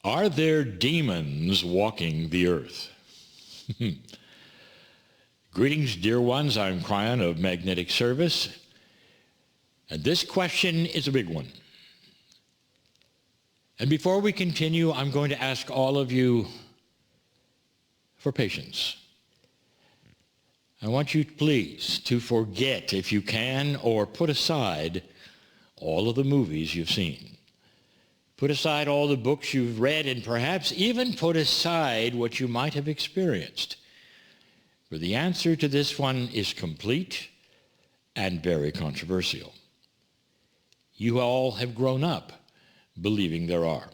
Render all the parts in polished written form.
Are there demons walking the earth? Greetings, dear ones. I'm Cryon of Magnetic Service. And this question is a big one. And before we continue, I'm going to ask all of you for patience. I want you, please, to forget, if you can, or put aside all of the movies you've seen. Put aside all the books you've read, and perhaps even put aside what you might have experienced. For the answer to this one is complete and very controversial. You all have grown up believing there are.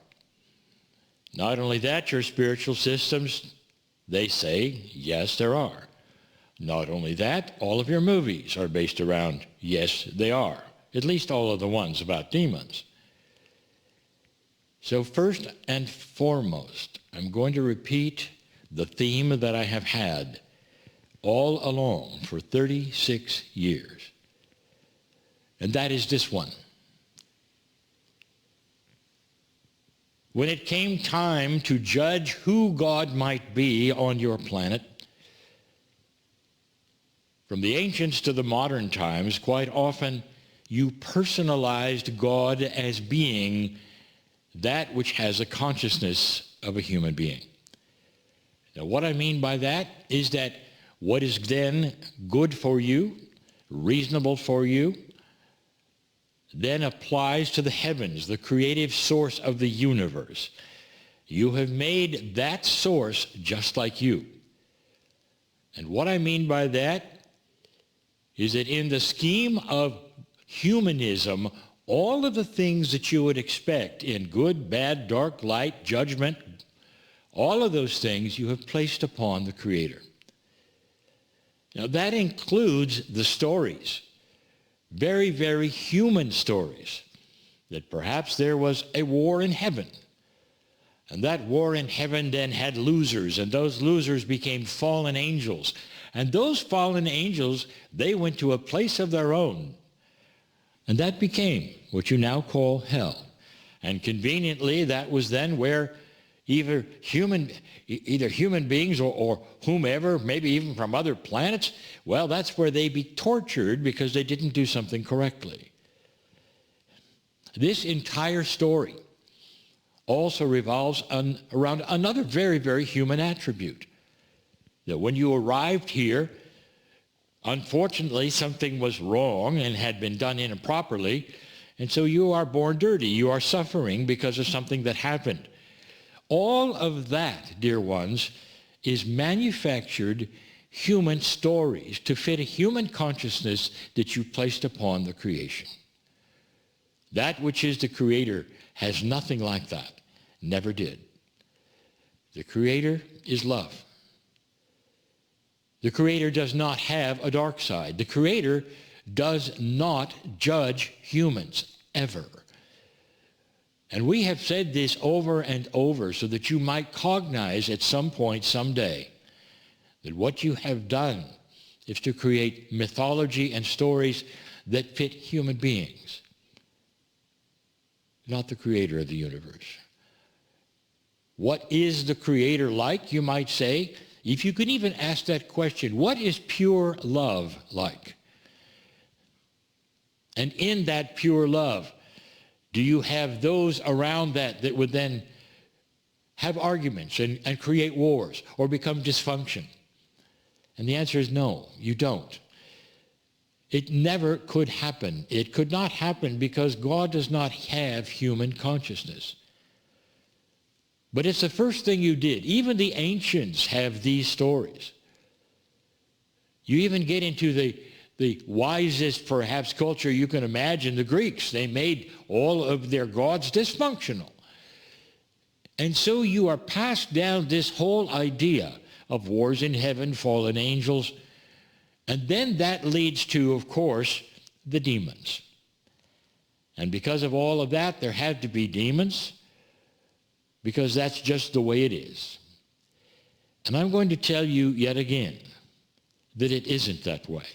Not only that, your spiritual systems, they say, yes, there are. Not only that, all of your movies are based around, yes, they are. At least all of the ones about demons. So first and foremost, I'm going to repeat the theme that I have had all along for 36 years. And that is this one. When it came time to judge who God might be on your planet, from the ancients to the modern times, quite often you personalized God as being that which has a consciousness of a human being. Now, what I mean by that is that what is then good for you, reasonable for you, then applies to the heavens, the creative source of the universe. You have made that source just like you. And what I mean by that is that in the scheme of humanism, all of the things that you would expect in good, bad, dark, light, judgment, all of those things you have placed upon the Creator. Now that includes the stories, very, very human stories, that perhaps there was a war in heaven. And that war in heaven then had losers, and those losers became fallen angels. And those fallen angels, they went to a place of their own. And that became what you now call hell. And conveniently, that was then where either human beings or whomever, maybe even from other planets, well, that's where they be tortured because they didn't do something correctly. This entire story also revolves around another very, very human attribute. That when you arrived here, unfortunately, something was wrong and had been done improperly, and so you are born dirty. You are suffering because of something that happened. All of that, dear ones, is manufactured human stories to fit a human consciousness that you placed upon the creation. That which is the Creator has nothing like that, never did. The Creator is love. The Creator does not have a dark side. The Creator does not judge humans, ever. And we have said this over and over so that you might cognize at some point, someday, that what you have done is to create mythology and stories that fit human beings, not the Creator of the universe. What is the Creator like, you might say? If you could even ask that question, what is pure love like? And in that pure love, do you have those around that would then have arguments and create wars or become dysfunction? And the answer is no, you don't. It never could happen. It could not happen because God does not have human consciousness. But it's the first thing you did. Even the ancients have these stories. You even get into the wisest, perhaps, culture you can imagine, the Greeks. They made all of their gods dysfunctional. And so you are passed down this whole idea of wars in heaven, fallen angels, and then that leads to, of course, the demons. And because of all of that, there had to be demons, because that's just the way it is. And I'm going to tell you yet again that it isn't that way.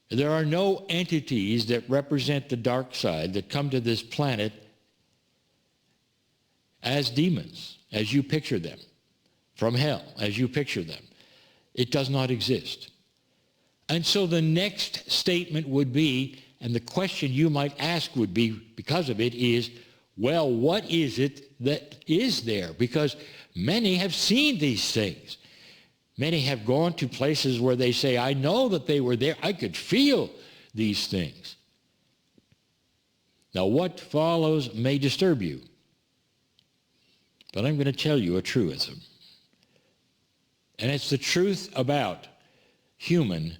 There are no entities that represent the dark side that come to this planet as demons, as you picture them, from hell, as you picture them. It does not exist. And so the next statement would be, and the question you might ask would be, because of it, is, well, what is it that is there? Because many have seen these things. Many have gone to places where they say, I know that they were there. I could feel these things. Now, what follows may disturb you, but I'm going to tell you a truism. And it's the truth about human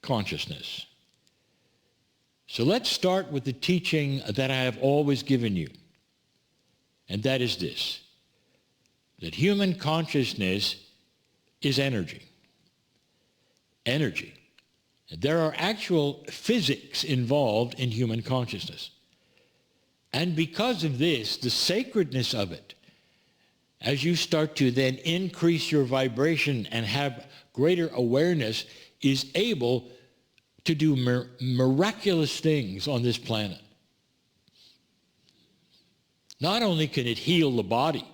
consciousness. So let's start with the teaching that I have always given you, and that is this, that human consciousness is energy. Energy. There are actual physics involved in human consciousness. And because of this, the sacredness of it, as you start to then increase your vibration and have greater awareness, is able to do miraculous things on this planet. Not only can it heal the body,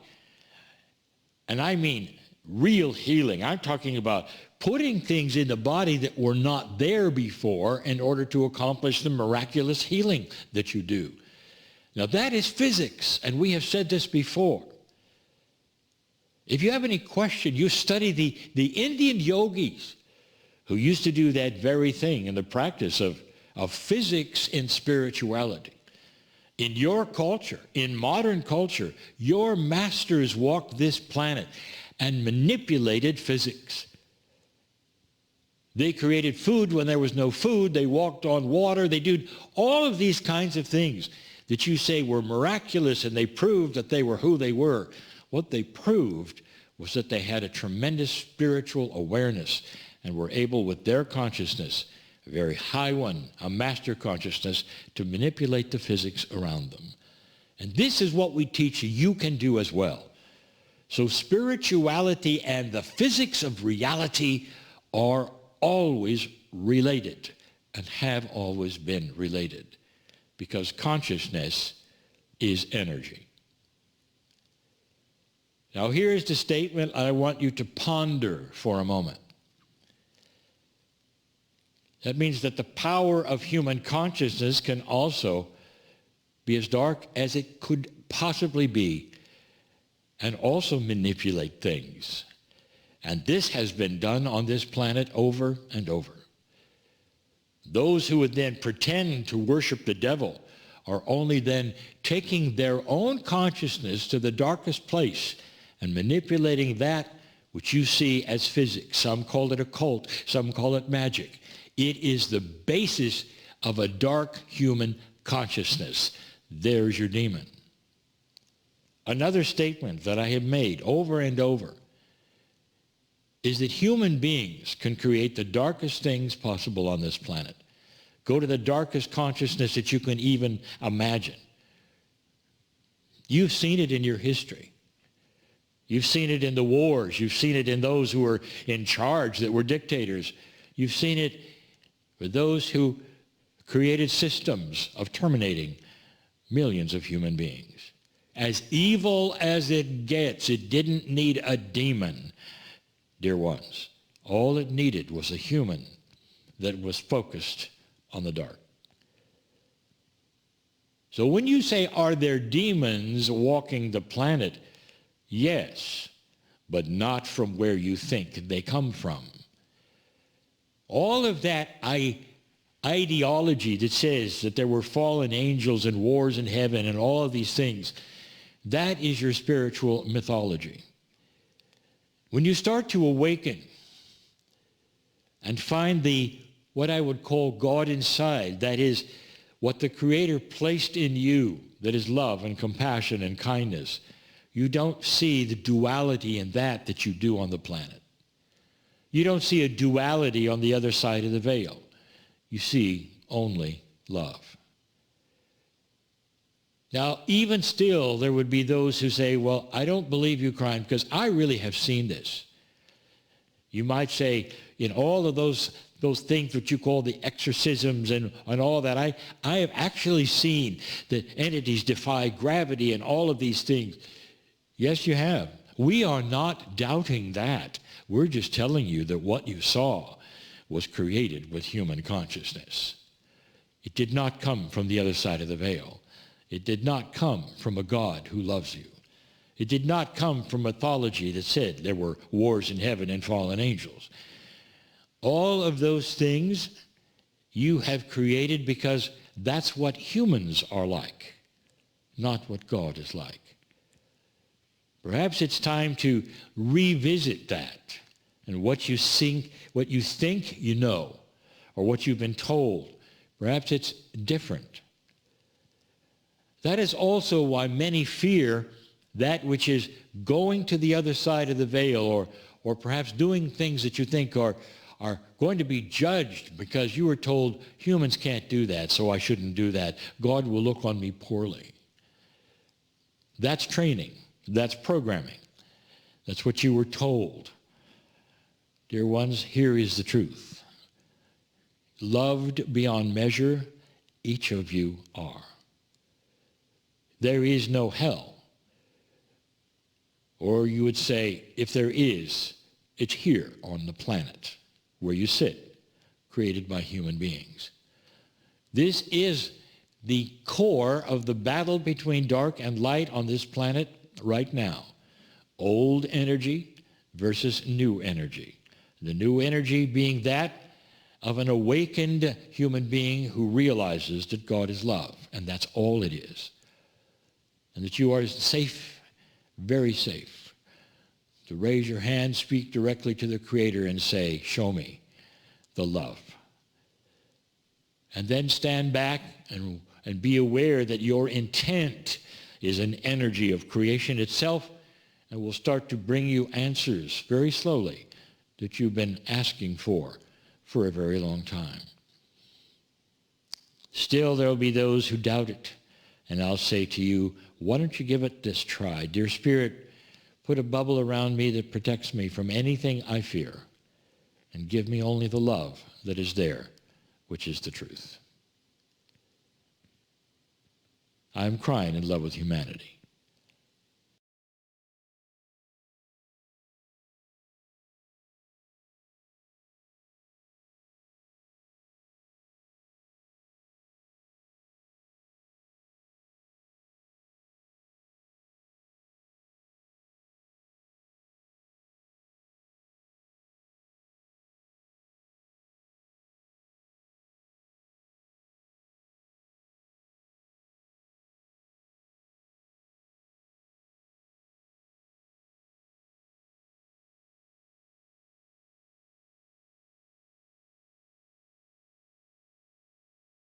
and I mean real healing. I'm talking about putting things in the body that were not there before in order to accomplish the miraculous healing that you do. Now that is physics, and we have said this before. If you have any question, you study the Indian yogis who used to do that very thing in the practice of physics in spirituality. In your culture, in modern culture, your masters walked this planet and manipulated physics. They created food when there was no food. They walked on water. They did all of these kinds of things that you say were miraculous, and they proved that they were who they were. What they proved was that they had a tremendous spiritual awareness and were able, with their consciousness, a very high one, a master consciousness, to manipulate the physics around them. And this is what we teach you can do as well. So spirituality and the physics of reality are always related and have always been related, because consciousness is energy. Now here's the statement I want you to ponder for a moment. That means that the power of human consciousness can also be as dark as it could possibly be, and also manipulate things. And this has been done on this planet over and over. Those who would then pretend to worship the devil are only then taking their own consciousness to the darkest place and manipulating that which you see as physics. Some call it occult, some call it magic. It is the basis of a dark human consciousness. There's your demon. Another statement that I have made over and over is that human beings can create the darkest things possible on this planet. Go to the darkest consciousness that you can even imagine. You've seen it in your history. You've seen it in the wars. You've seen it in those who were in charge that were dictators. You've seen it for those who created systems of terminating millions of human beings. As evil as it gets, it didn't need a demon, dear ones. All it needed was a human that was focused on the dark. So when you say, are there demons walking the planet? Yes, but not from where you think they come from. All of that ideology that says that there were fallen angels and wars in heaven and all of these things, that is your spiritual mythology. When you start to awaken and find what I would call God inside, that is what the Creator placed in you, that is love and compassion and kindness, you don't see the duality in that you do on the planet. You don't see a duality on the other side of the veil. You see only love. Now, even still, there would be those who say, well, I don't believe you, crime, because I really have seen this. You might say, in all of those things that you call the exorcisms and all that, I have actually seen that entities defy gravity and all of these things. Yes, you have. We are not doubting that. We're just telling you that what you saw was created with human consciousness. It did not come from the other side of the veil. It did not come from a God who loves you. It did not come from mythology that said there were wars in heaven and fallen angels. All of those things you have created because that's what humans are like, not what God is like. Perhaps it's time to revisit that and what you think you know, or what you've been told. Perhaps it's different. That is also why many fear that which is going to the other side of the veil, or perhaps doing things that you think are going to be judged because you were told humans can't do that, so I shouldn't do that. God will look on me poorly. That's training. That's programming. That's what you were told. Dear ones, here is the truth. Loved beyond measure, each of you are. There is no hell. Or you would say, if there is, it's here on the planet where you sit, created by human beings. This is the core of the battle between dark and light on this planet right now. Old energy versus new energy. The new energy being that of an awakened human being who realizes that God is love, and that's all it is. And that you are safe, very safe, to raise your hand, speak directly to the Creator and say, show me the love. And then stand back and be aware that your intent is an energy of creation itself, and will start to bring you answers very slowly that you've been asking for a very long time. Still, there will be those who doubt it, and I'll say to you, why don't you give it this try? Dear Spirit, put a bubble around me that protects me from anything I fear, and give me only the love that is there, which is the truth. I am crying in love with humanity.